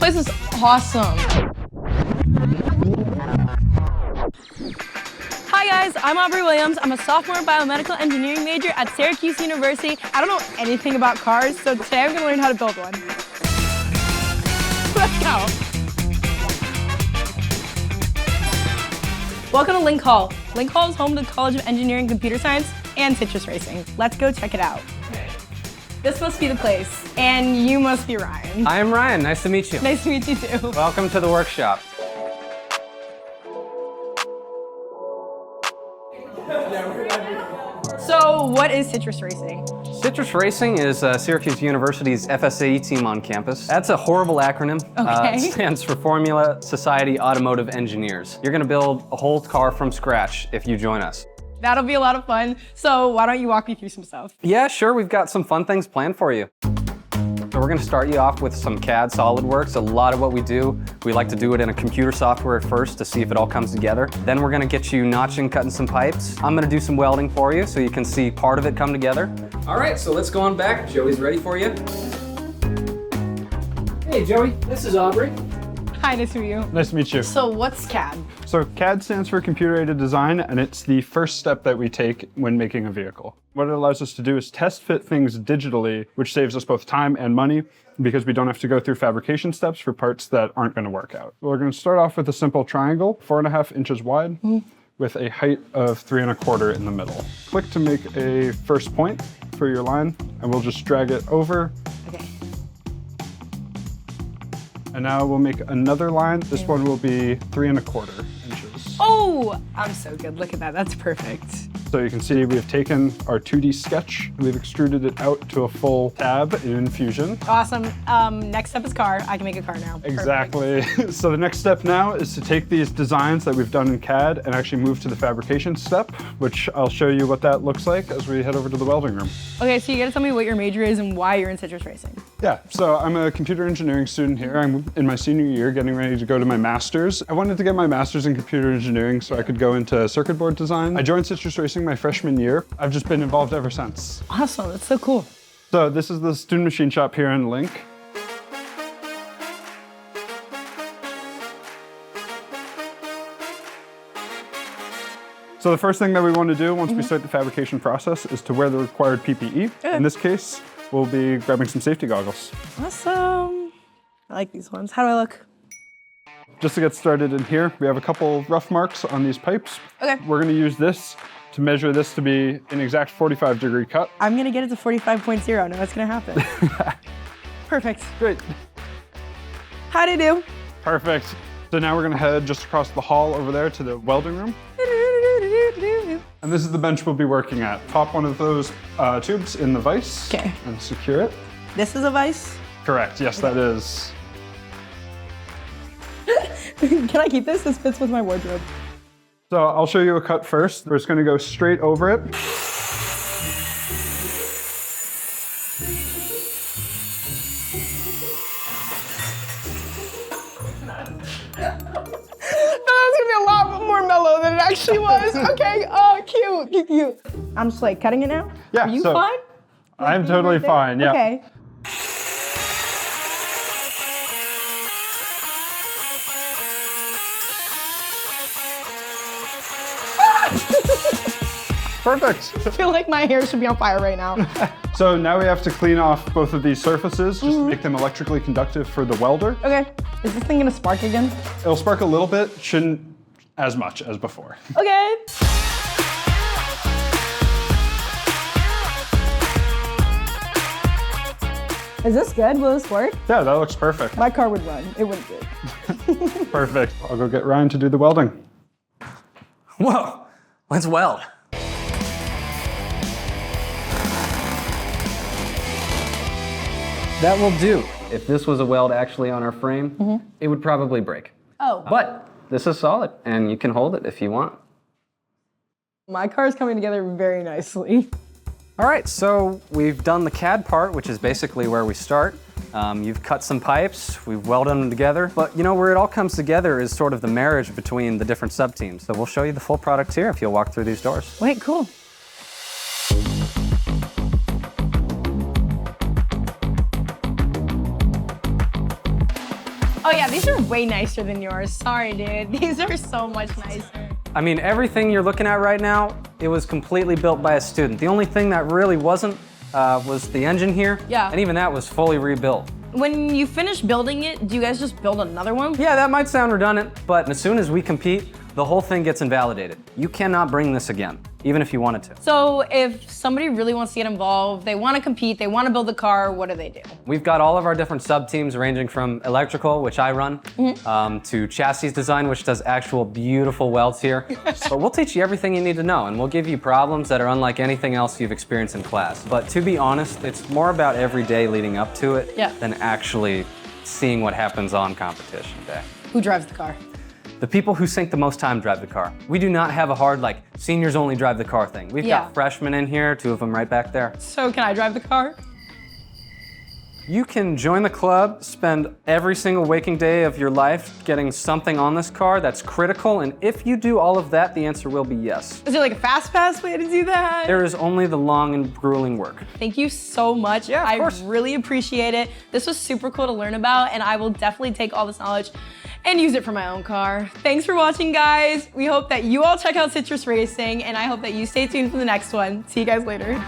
place is awesome. Hi guys, I'm Aubrey Williams. I'm a sophomore biomedical engineering major at Syracuse University. I don't know anything about cars, so today I'm gonna learn how to build one. Let's go. Welcome to Link Hall. Link Hall is home to the College of Engineering, Computer Science, and Citrus Racing. Let's go check it out. This must be the place, and you must be Ryan. I am Ryan, nice to meet you. Nice to meet you too. Welcome to the workshop. So what is Citrus Racing? Citrus Racing is Syracuse University's FSAE team on campus. That's a horrible acronym. Okay. It stands for Formula SAE Automotive Engineers. You're gonna build a whole car from scratch if you join us. That'll be a lot of fun. So why don't you walk me through some stuff? Yeah, sure, we've got some fun things planned for you. So we're gonna start you off with some CAD SolidWorks. A lot of what we do, we like to do it in a computer software at first to see if it all comes together. Then we're gonna get you notching, cutting some pipes. I'm gonna do some welding for you so you can see part of it come together. All right, so let's go on back. Joey's ready for you. Hey Joey, this is Aubrey. Hi, nice to meet you. Nice to meet you. So what's CAD? So CAD stands for computer-aided design, and it's the first step that we take when making a vehicle. What it allows us to do is test fit things digitally, which saves us both time and money because we don't have to go through fabrication steps for parts that aren't going to work out. We're going to start off with a simple triangle, 4.5 inches wide, with a height of 3.25 in the middle. Click to make a first point for your line, and we'll just drag it over. Okay. And now we'll make another line. This one will be 3.25 inches. Oh, I'm so good. Look at that. That's perfect. So you can see we've taken our 2D sketch, and we've extruded it out to a full tab in Fusion. Awesome. Next step is car. I can make a car now. Exactly. So the next step now is to take these designs that we've done in CAD and actually move to the fabrication step, which I'll show you what that looks like as we head over to the welding room. Okay, so you gotta tell me what your major is and why you're in Citrus Racing. Yeah, so I'm a computer engineering student here. I'm in my senior year, getting ready to go to my master's. I wanted to get my master's in computer engineering so I could go into circuit board design. I joined Citrus Racing my freshman year. I've just been involved ever since. Awesome, that's so cool. So this is the student machine shop here in Link. So the first thing that we want to do once we start the fabrication process is to wear the required PPE. In this case, we'll be grabbing some safety goggles. Awesome. I like these ones. How do I look? Just to get started in here, we have a couple rough marks on these pipes. Okay. We're going to use this to measure this to be an exact 45-degree cut. I'm gonna get it to 45.0. Know what's gonna happen. Perfect. Great. How'd I do? Perfect. So now we're going to head just across the hall over there to the welding room. And this is the bench we'll be working at. Pop one of those tubes in the vise and secure it. This is a vise? Correct, yes, that is. Can I keep this? This fits with my wardrobe. So I'll show you a cut first. We're just going to go straight over it. Than it actually was. Okay, oh, cute. I'm just like cutting it now? Yeah. Are you fine? I'm totally fine, yeah. Okay. Perfect. I feel like my hair should be on fire right now. So now we have to clean off both of these surfaces just to make them electrically conductive for the welder. Okay. Is this thing gonna spark again? It'll spark a little bit, shouldn't as much as before. Okay. Is this good? Will this work? Yeah, that looks perfect. My car would run. It wouldn't do. Perfect. I'll go get Ryan to do the welding. Whoa, let's weld. That will do. If this was a weld actually on our frame, it would probably break. Oh. But this is solid, and you can hold it if you want. My car is coming together very nicely. All right, so we've done the CAD part, which is basically where we start. You've cut some pipes, we've welded them together, but you know, where it all comes together is sort of the marriage between the different sub-teams. So we'll show you the full product here if you'll walk through these doors. Wait, cool. Oh yeah, these are way nicer than yours. Sorry, dude. These are so much nicer. I mean, everything you're looking at right now, it was completely built by a student. The only thing that really wasn't was the engine here. Yeah. And even that was fully rebuilt. When you finish building it, do you guys just build another one? Yeah, that might sound redundant, but as soon as we compete, the whole thing gets invalidated. You cannot bring this again, even if you wanted to. So if somebody really wants to get involved, they want to compete, they want to build the car, what do they do? We've got all of our different sub-teams ranging from electrical, which I run, to chassis design, which does actual beautiful welds here. But we'll teach you everything you need to know, and we'll give you problems that are unlike anything else you've experienced in class. But to be honest, it's more about every day leading up to it than actually seeing what happens on competition day. Who drives the car? The people who sink the most time drive the car. We do not have a hard, like, seniors only drive the car thing. We've got freshmen in here, 2 of them right back there. So can I drive the car? You can join the club, spend every single waking day of your life getting something on this car that's critical, and if you do all of that, the answer will be yes. Is there like a fast pass way to do that? There is only the long and grueling work. Thank you so much. Yeah, of course. I really appreciate it. This was super cool to learn about, and I will definitely take all this knowledge and use it for my own car. Thanks for watching, guys. We hope that you all check out Citrus Racing, and I hope that you stay tuned for the next one. See you guys later.